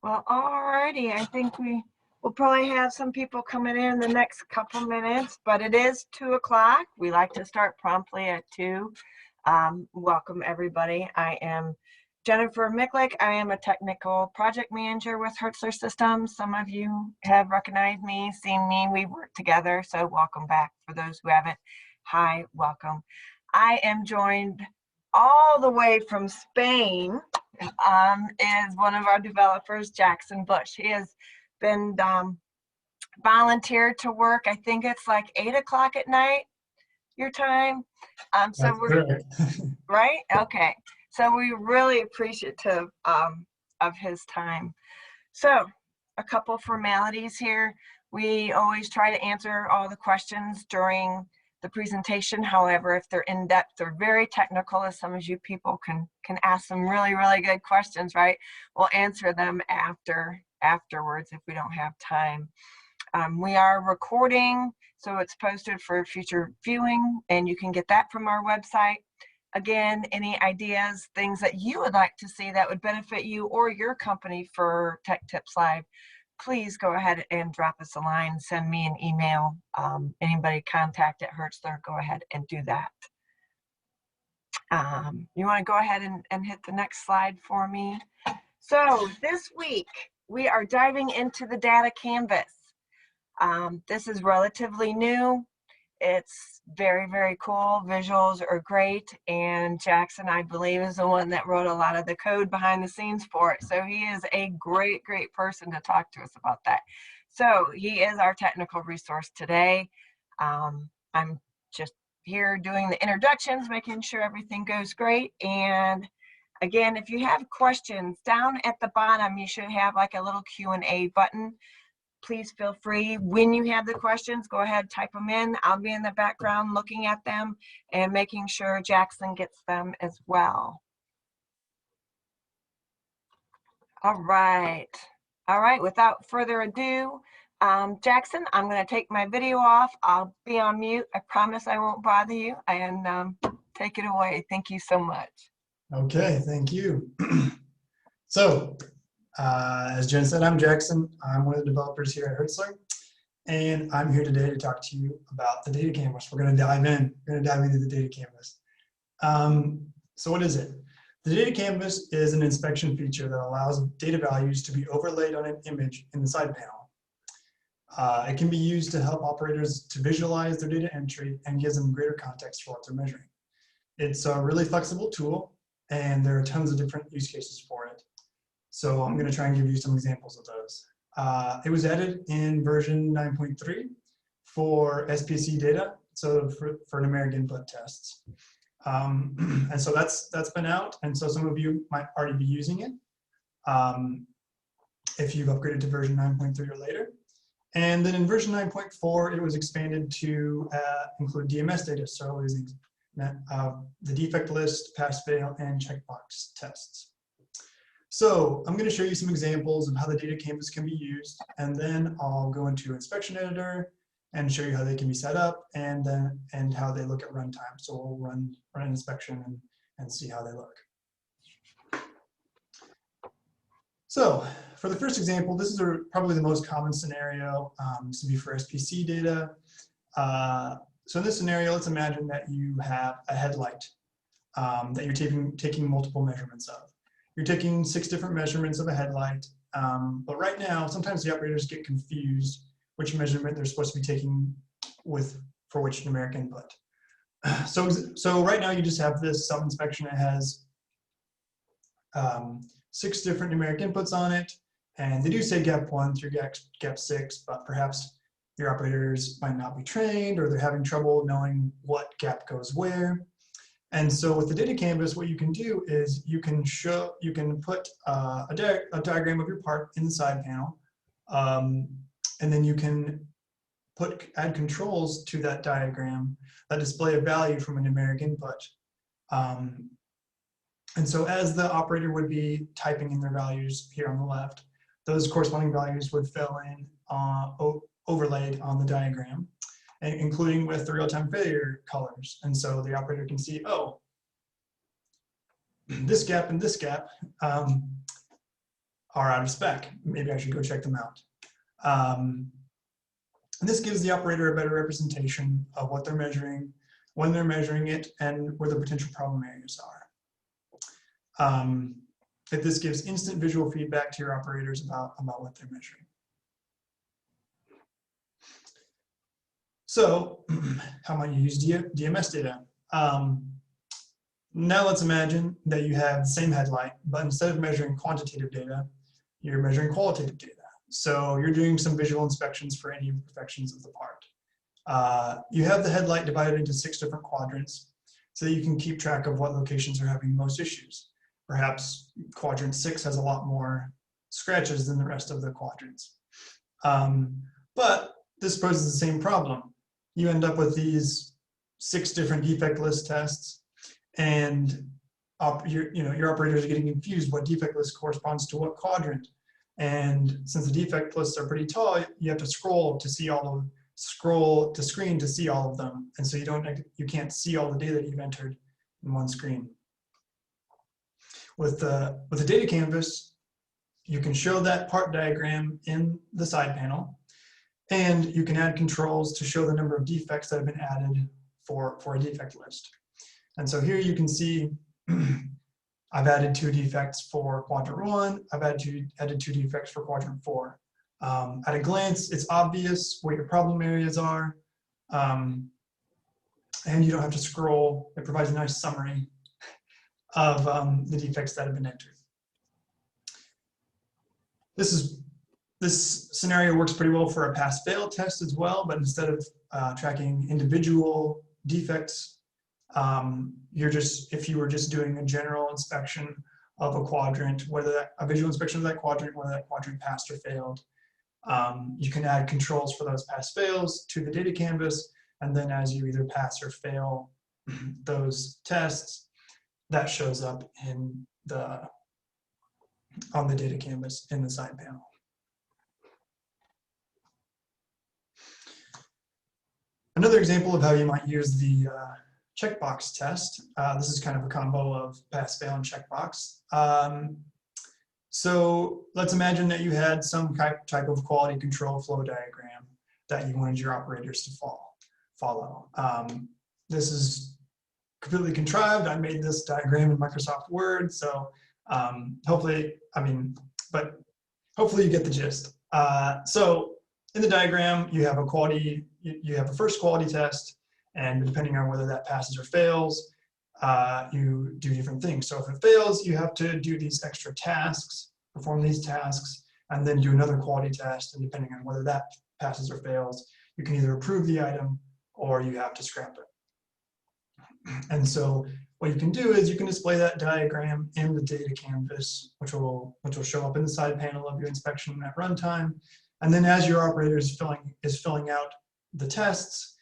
Well, alrighty. I think we'll probably have some people coming in the next couple minutes, but it is 2 o'clock. We like to start promptly at 2. Welcome everybody. I am Jennifer Miklick. I am a technical project manager with Hertzler Systems. Some of you have recognized me, seen me. We've worked together, so welcome back. For those who haven't, hi, welcome. I am joined all the way from Spain is one of our developers, Jackson Bush. He has been volunteered to work. I think it's like 8 o'clock at night, your time. So we're right. Okay. So we're really appreciative of his time. So a couple formalities here. We always try to answer all the questions during the presentation. However, if they're in depth or very technical, as some of you people can ask some really good questions, right? We'll answer them afterwards if we don't have time. We are recording, so it's posted for future viewing, and you can get that from our website. Again, any ideas, things that you would like to see that would benefit you or your company for Tech Tips Live, please go ahead and drop us a line, send me an email. Anybody contact at Hertzler, go ahead and do that. You want to go ahead and hit the next slide for me? So this week, we are diving into the data canvas. This is relatively new. It's very cool. Visuals are great, and Jackson, I believe, is the one that wrote a lot of the code behind the scenes for it. So he is a great person to talk to us about that. So he is our technical resource today. I'm just here doing the introductions, making sure everything goes great. And again, if you have questions, down at the bottom, you should have like a little Q&A button. Please feel free, when you have the questions, go ahead, type them in. I'll be in the background looking at them and making sure Jackson gets them as well. All right, without further ado, Jackson, I'm going to take my video off. I'll be on mute. I promise I won't bother you, and take it away. Thank you so much. Okay, thank you. So, as Jen said, I'm Jackson. I'm one of the developers here at Hertzler, and I'm here today to talk to you about the data canvas. We're going to dive in. We're going to dive into the data canvas. So what is it? The data canvas is an inspection feature that allows data values to be overlaid on an image in the side panel. It can be used to help operators to visualize their data entry and gives them greater context for what they're measuring. It's a really flexible tool, and there are tons of different use cases for it. So I'm going to try and give you some examples of those. It was added in version 9.3 for SPC data, so for numeric input tests. And so that's been out, and so some of you might already be using it if you've upgraded to version 9.3 or later. And then in version 9.4, it was expanded to include DMS data, so it was the defect list, pass-fail, and checkbox tests. So I'm going to show you some examples of how the data canvas can be used, and then I'll go into Inspection Editor and show you how they can be set up, and how they look at runtime. So we'll run an inspection and see how they look. So for the first example, this is probably the most common scenario. This would be for SPC data. So in this scenario, let's imagine that you have a headlight that you're taking multiple measurements of. You're taking 6 different measurements of a headlight, but right now, sometimes the operators get confused which measurement they're supposed to be taking for which numeric input. So right now, you just have this sub-inspection that has 6 different numeric inputs on it, and they do say gap 1 through gap 6, but perhaps your operators might not be trained, or they're having trouble knowing what gap goes where. And so with the data canvas, what you can do is you can put a diagram of your part in the side panel, and then you can add controls to that diagram that display a value from a numeric input. And so as the operator would be typing in their values here on the left, those corresponding values would fill in overlaid on the diagram, including with the real-time failure colors. And so the operator can see, oh, this gap and this gap are out of spec. Maybe I should go check them out. And this gives the operator a better representation of what they're measuring, when they're measuring it, and where the potential problem areas are. This gives instant visual feedback to your operators about what they're measuring. So how might you use DMS data? Now let's imagine that you have the same headlight, but instead of measuring quantitative data, you're measuring qualitative data. So you're doing some visual inspections for any imperfections of the part. You have the headlight divided into 6 different quadrants so that you can keep track of what locations are having most issues. Perhaps quadrant 6 has a lot more scratches than the rest of the quadrants. But this poses the same problem. You end up with these 6 different defect list tests, and your operators are getting confused what defect list corresponds to what quadrant. And since the defect lists are pretty tall, you have to scroll to see all of scroll to screen to see all of them, and so you can't see all the data that you've entered in one screen. With the data canvas, you can show that part diagram in the side panel, and you can add controls to show the number of defects that have been added for a defect list. And so here you can see I've added 2 defects for quadrant 1. I've added 2 defects for quadrant 4. At a glance, it's obvious what your problem areas are, and you don't have to scroll. It provides a nice summary of the defects that have been entered. This scenario works pretty well for a pass-fail test as well, but instead of tracking individual defects, if you were just doing a general inspection of a quadrant, a visual inspection of that quadrant, whether that quadrant passed or failed, you can add controls for those pass-fails to the data canvas, and then as you either pass or fail those tests, that shows up on the data canvas in the side panel. Another example of how you might use the checkbox test. This is kind of a combo of pass, fail, and checkbox. So let's imagine that you had some type of quality control flow diagram that you wanted your operators to follow. This is completely contrived. I made this diagram in Microsoft Word, so hopefully you get the gist. So in the diagram, you have a first quality test, and depending on whether that passes or fails, you do different things. So if it fails, you have to do these extra tasks, perform these tasks, and then do another quality test. And depending on whether that passes or fails, you can either approve the item or you have to scrap it. And so what you can do is you can display that diagram in the data canvas, which will show up in the side panel of your inspection at runtime. And then as your operator is filling out the tests,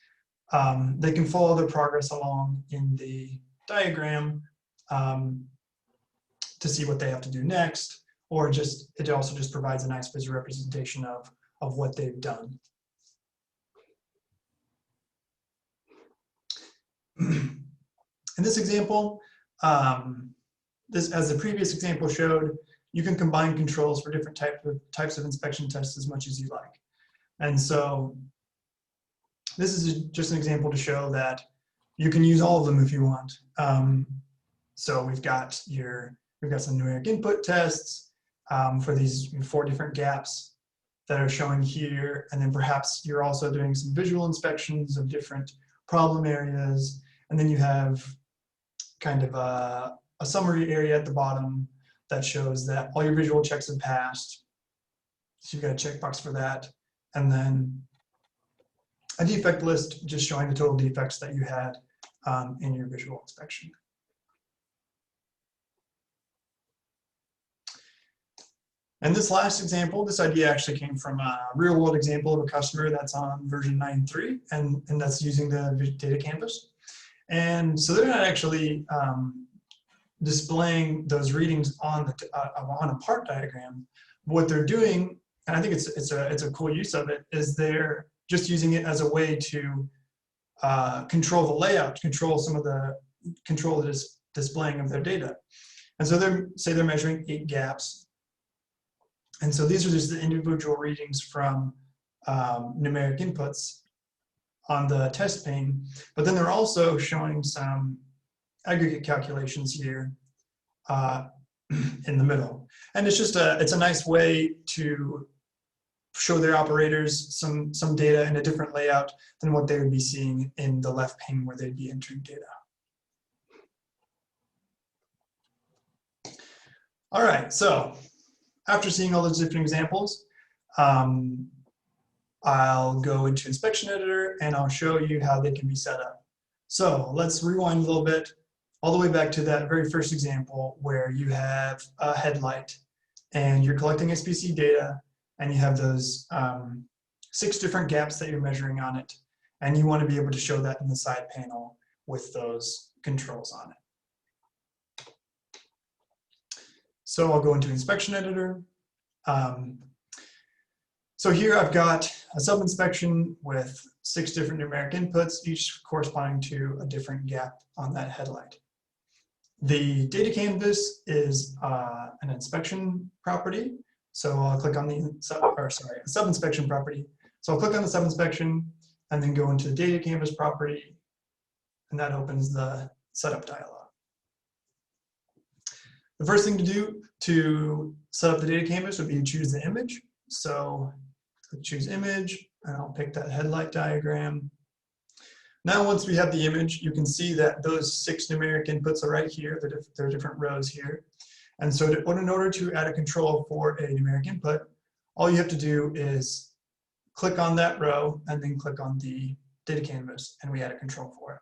they can follow their progress along in the diagram to see what they have to do next, or it also just provides a nice visual representation of what they've done. In this example, as the previous example showed, you can combine controls for different types of inspection tests as much as you like. And so this is just an example to show that you can use all of them if you want. So we've got some numeric input tests for these 4 different gaps that are showing here, and then perhaps you're also doing some visual inspections of different problem areas, and then you have kind of a summary area at the bottom that shows that all your visual checks have passed. So you've got a checkbox for that, and then a defect list just showing the total defects that you had in your visual inspection. And this last example, this idea actually came from a real world example of a customer that's on version 9.3, and that's using the data canvas. And so they're not actually displaying those readings on a part diagram. What they're doing, and I think it's a cool use of it, is they're just using it as a way to control the layout, control the displaying of their data. And so they're measuring 8 gaps. And so these are just the individual readings from numeric inputs on the test pane, but then they're also showing some aggregate calculations here in the middle. And it's just it's a nice way to show their operators some data in a different layout than what they would be seeing in the left pane where they'd be entering data. All right, so after seeing all those different examples, I'll go into Inspection Editor and I'll show you how they can be set up. So let's rewind a little bit, all the way back to that very first example where you have a headlight and you're collecting SPC data and you have those 6 different gaps that you're measuring on it, and you want to be able to show that in the side panel with those controls on it. So I'll go into Inspection Editor. So here I've got a sub-inspection with 6 different numeric inputs, each corresponding to a different gap on that headlight. The data canvas is an inspection property. So I'll click on the sub-inspection property. So I'll click on the sub-inspection and then go into the data canvas property, and that opens the setup dialog. The first thing to do to set up the data canvas would be to choose the image. So click choose image, and I'll pick that headlight diagram. Now, once we have the image, you can see that those 6 numeric inputs are right here. There are different rows here. And so in order to add a control for a numeric input, all you have to do is click on that row and then click on the data canvas, and we add a control for it.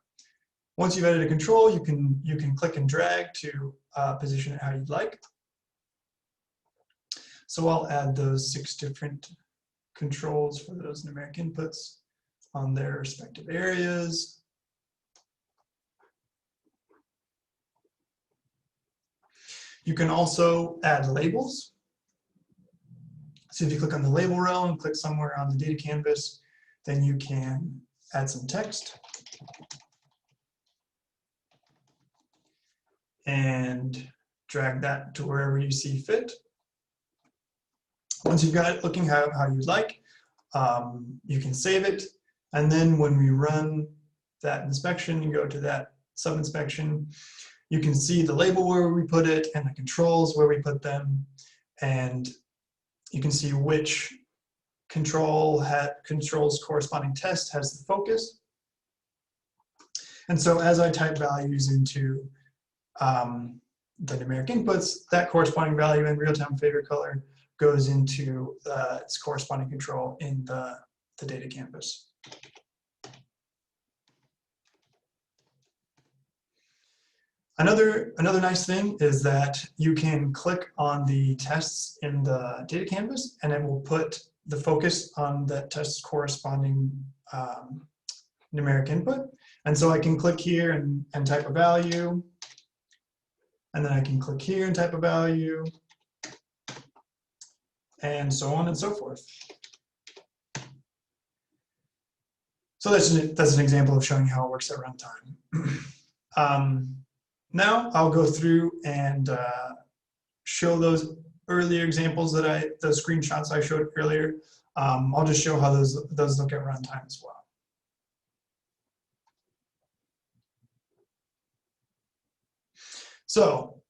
Once you've added a control, you can click and drag to position it how you'd like. So I'll add those 6 different controls for those numeric inputs on their respective areas. You can also add labels. So if you click on the label row and click somewhere on the data canvas, then you can add some text and drag that to wherever you see fit. Once you've got it looking how you'd like, you can save it. And then when we run that inspection, you go to that sub-inspection, you can see the label where we put it and the controls where we put them. And you can see which control's corresponding test has the focus. And so as I type values into the numeric inputs, that corresponding value in real-time favorite color goes into its corresponding control in the data canvas. Another nice thing is that you can click on the tests in the data canvas and it will put the focus on that test's corresponding numeric input. And so I can click here and type a value, and then I can click here and type a value, and so on and so forth. So that's an example of showing how it works at runtime. Now I'll go through and show those earlier examples those screenshots I showed earlier. I'll just show how those look at runtime as well. So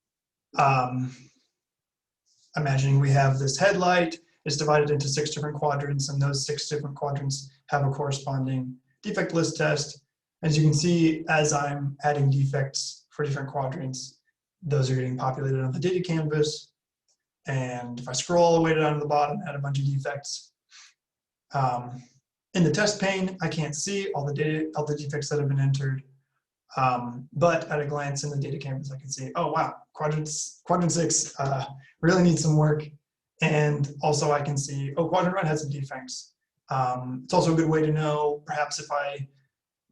imagining we have this headlight, it's divided into 6 different quadrants, and those 6 different quadrants have a corresponding defect list test. As you can see, as I'm adding defects for different quadrants, those are getting populated on the data canvas. And if I scroll all the way down to the bottom, add a bunch of defects. In the test pane, I can't see all the defects that have been entered. But at a glance in the data canvas, I can see, oh wow, quadrant 6 really needs some work. And also I can see, oh, quadrant 1 has some defects. It's also a good way to know, perhaps if I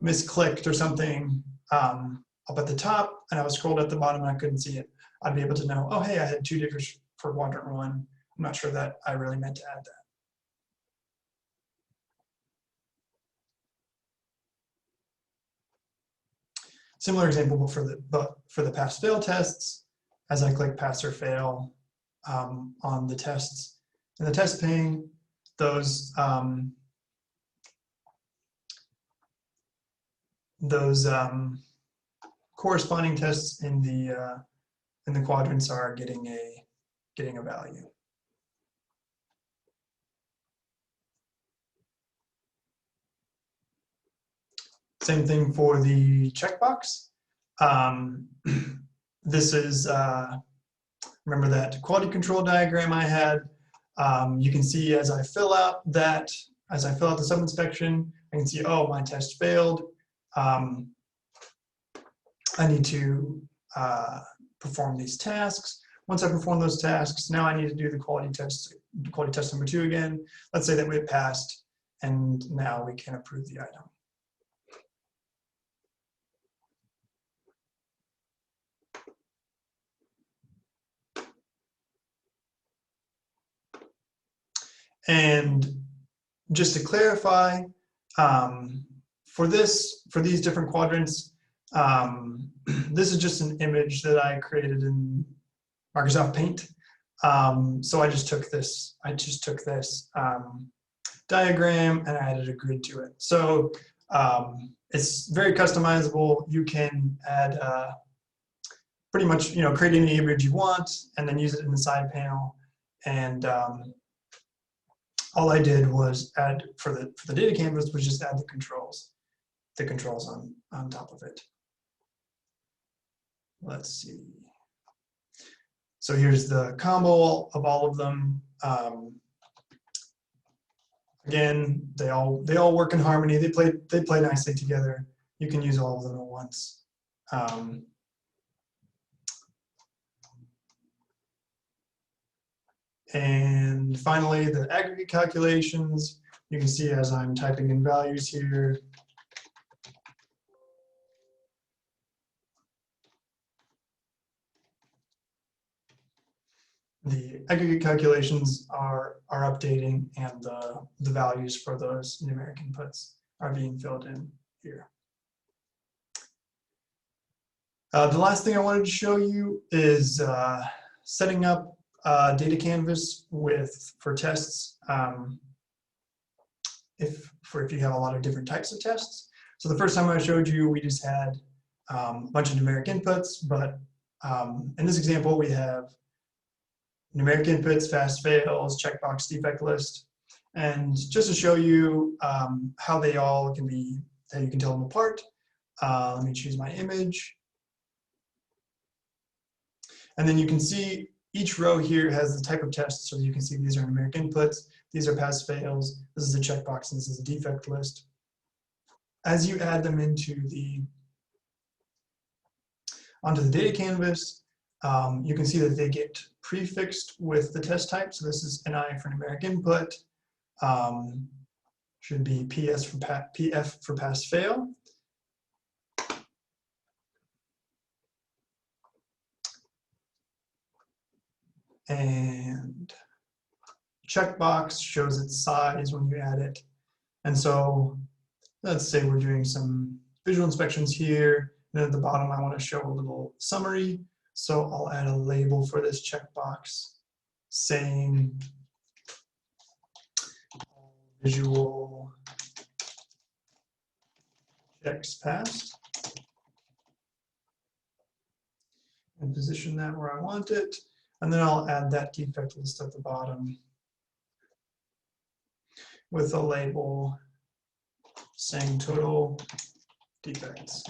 misclicked or something up at the top and I was scrolled at the bottom and I couldn't see it, I'd be able to know, oh hey, I had 2 defects for quadrant 1. I'm not sure that I really meant to add that. Similar example, but for the pass-fail tests, as I click pass or fail on the tests, in the test pane, those corresponding tests in the quadrants are getting a value. Same thing for the checkbox. This is, remember that quality control diagram I had. You can see as I fill out the sub-inspection, I can see, oh, my test failed. I need to perform these tasks. Once I perform those tasks, now I need to do the quality test number 2 again. Let's say that we passed, and now we can approve the item. And just to clarify, for these different quadrants, this is just an image that I created in Microsoft Paint. So I just took this diagram and I added a grid to it. So it's very customizable. You can add pretty much, create any image you want and then use it in the side panel. And all I did was add for the data canvas was just add the controls on top of it. Let's see. So here's the combo of all of them. Again, they all work in harmony. They play nicely together. You can use all of them at once. And finally, the aggregate calculations. You can see as I'm typing in values here, the aggregate calculations are updating, and the values for those numeric inputs are being filled in here. The last thing I wanted to show you is setting up data canvas for tests. If you have a lot of different types of tests. So the first time I showed you, we just had a bunch of numeric inputs, but in this example, we have numeric inputs, fast fails, checkbox, defect list. And just to show you how they all can be, how you can tell them apart, let me choose my image. And then you can see each row here has the type of test. So you can see these are numeric inputs, these are pass fails, this is a checkbox, and this is a defect list. As you add them onto the data canvas, you can see that they get prefixed with the test type. So this is NI for numeric input, should be PF for pass fail. And checkbox shows its size when you add it. And so let's say we're doing some visual inspections here. And at the bottom, I want to show a little summary. So I'll add a label for this checkbox saying visual checks passed. And position that where I want it. And then I'll add that defect list at the bottom with a label saying total defects.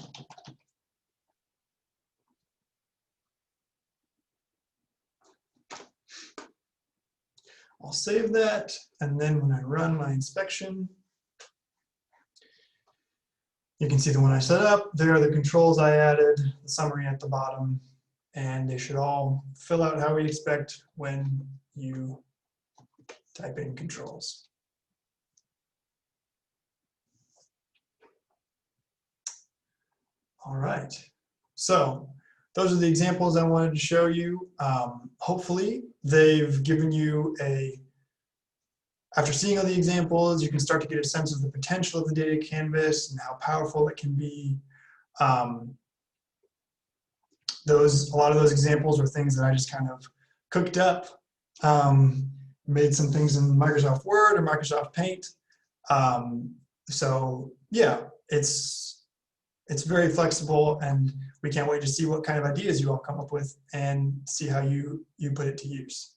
I'll save that, and then when I run my inspection, you can see the one I set up. There are the controls I added, the summary at the bottom, and they should all fill out how we expect when you type in controls. All right, so those are the examples I wanted to show you. Hopefully they've given you after seeing all the examples, you can start to get a sense of the potential of the data canvas and how powerful it can be. A lot of those examples were things that I just kind of cooked up. made some things in Microsoft Word or Microsoft Paint. So yeah, it's very flexible, and we can't wait to see what kind of ideas you all come up with and see how you put it to use.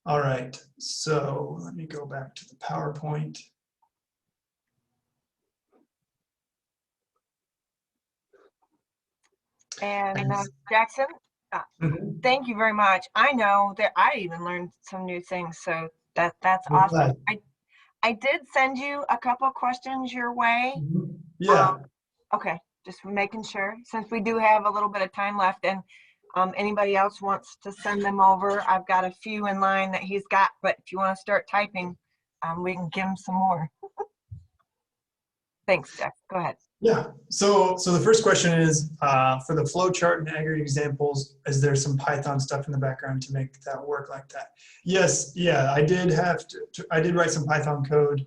All right, so let me go back to the PowerPoint. And Jackson, thank you very much. I know that I even learned some new things, so that's awesome. I did send you a couple of questions your way. Yeah. Okay, just making sure, since we do have a little bit of time left, and anybody else wants to send them over, I've got a few in line that he's got, but if you want to start typing, we can give him some more. Thanks, Jeff. Go ahead. Yeah, so the first question is, for the flow chart and aggregate examples, is there some Python stuff in the background to make that work like that? Yes, yeah, I did have I did write some Python code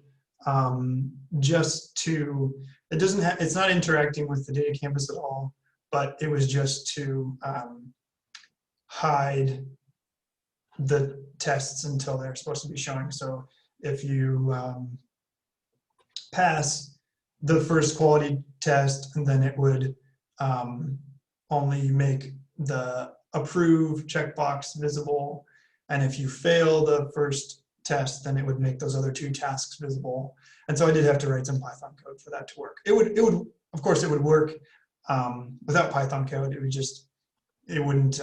just to, it's not interacting with the data canvas at all, but it was just to hide the tests until they're supposed to be showing. So if you pass the first quality test, and then it would only make the approve checkbox visible. And if you fail the first test, then it would make those other two tasks visible. And so I did have to write some Python code for that to work. It would, of course, it would work without Python code. It would just, it wouldn't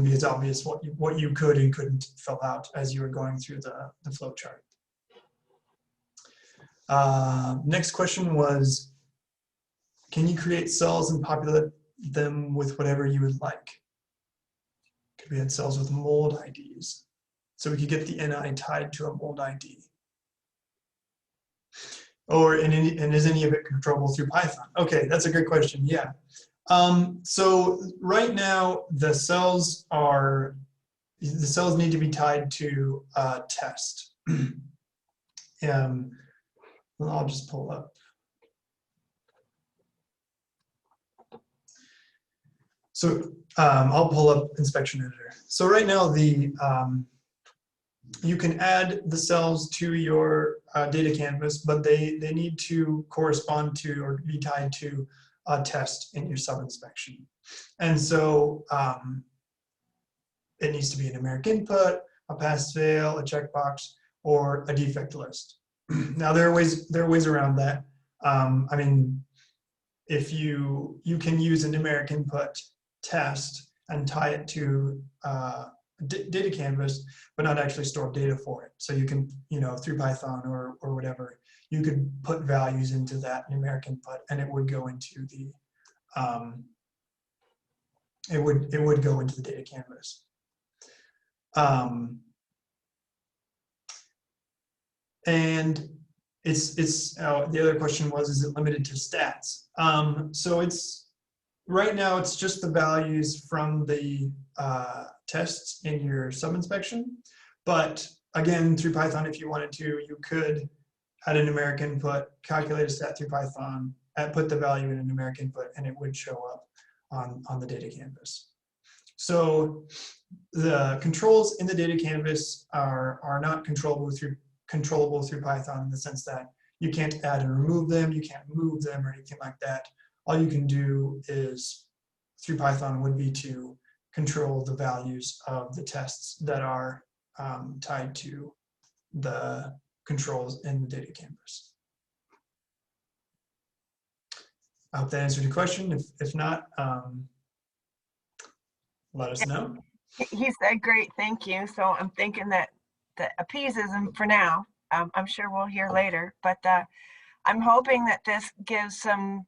be as obvious what you could and couldn't fill out as you were going through the flow chart. Next question was, can you create cells and populate them with whatever you would like? Could we add cells with mold IDs? So we could get the NI tied to a mold ID. And is any of it controllable through Python? Okay, that's a great question, yeah. So right now, the cells need to be tied to a test. I'll just pull up. So I'll pull up Inspection Editor. So right now, you can add the cells to your data canvas, but they need to correspond to or be tied to a test in your sub-inspection. And so it needs to be a numeric input, a pass-fail, a checkbox, or a defect list. Now there are ways around that. I mean, if you can use a numeric input test and tie it to data canvas, but not actually store data for it. So you can, through Python or whatever, you could put values into that numeric input, and it would go into the it would go into the data canvas. And the other question was, is it limited to stats? So right now it's just the values from the tests in your sub-inspection. But again, through Python, if you wanted to, you could add a numeric input, calculate a stat through Python, and put the value in a numeric input, and it would show up on the data canvas. So the controls in the data canvas are not controllable through Python, in the sense that you can't add and remove them, you can't move them or anything like that. All you can do is, through Python, would be to control the values of the tests that are tied to the controls in the data canvas. I hope that answered your question. If not, let us know. He said, great, thank you. So I'm thinking that appeases him for now. I'm sure we'll hear later, but I'm hoping that this gives some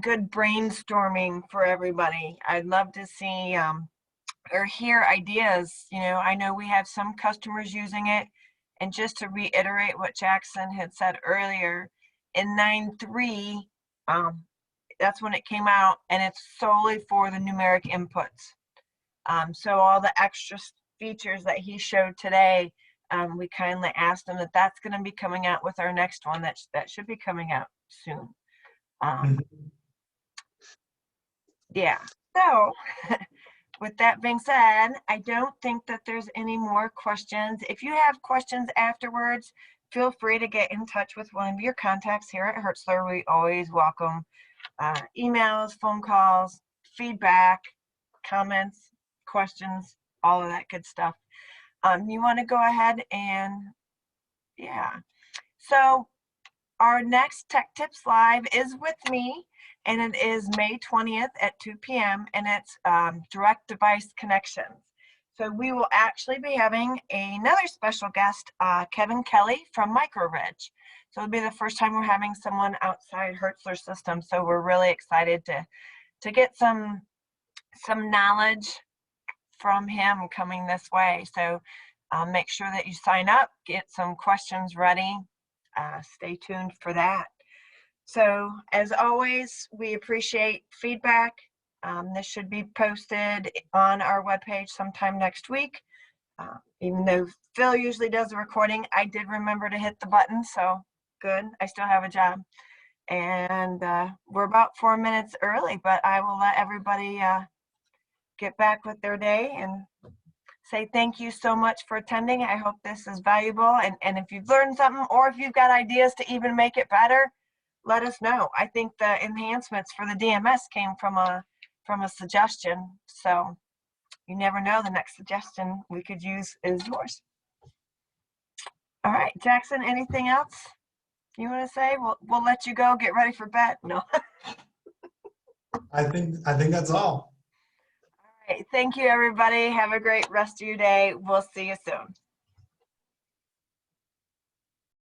good brainstorming for everybody. I'd love to see or hear ideas. I know we have some customers using it, and just to reiterate what Jackson had said earlier, in 9.3, that's when it came out, and it's solely for the numeric inputs. So all the extra features that he showed today, we kindly asked him that that's going to be coming out with our next one that should be coming out soon. Yeah, so with that being said, I don't think that there's any more questions. If you have questions afterwards, feel free to get in touch with one of your contacts here at Hertzler. We always welcome emails, phone calls, feedback, comments, questions, all of that good stuff. You want to go ahead and, yeah. So our next Tech Tips Live is with me, and it is May 20th at 2 p.m. and it's direct device connections. So we will actually be having another special guest, Kevin Kelly from MicroRidge. So it'll be the first time we're having someone outside Hertzler system. So we're really excited to get some knowledge from him coming this way. So make sure that you sign up, get some questions ready. Stay tuned for that. So as always, we appreciate feedback. This should be posted on our webpage sometime next week. Even though Phil usually does the recording, I did remember to hit the button, so good. I still have a job. And we're about 4 minutes early, but I will let everybody get back with their day and say thank you so much for attending. I hope this is valuable. And if you've learned something, or if you've got ideas to even make it better, let us know. I think the enhancements for the DMS came from a suggestion. So you never know, the next suggestion we could use is yours. All right, Jackson, anything else you want to say? We'll let you go, get ready for bed. No. I think that's all. All right, thank you, everybody. Have a great rest of your day. We'll see you soon.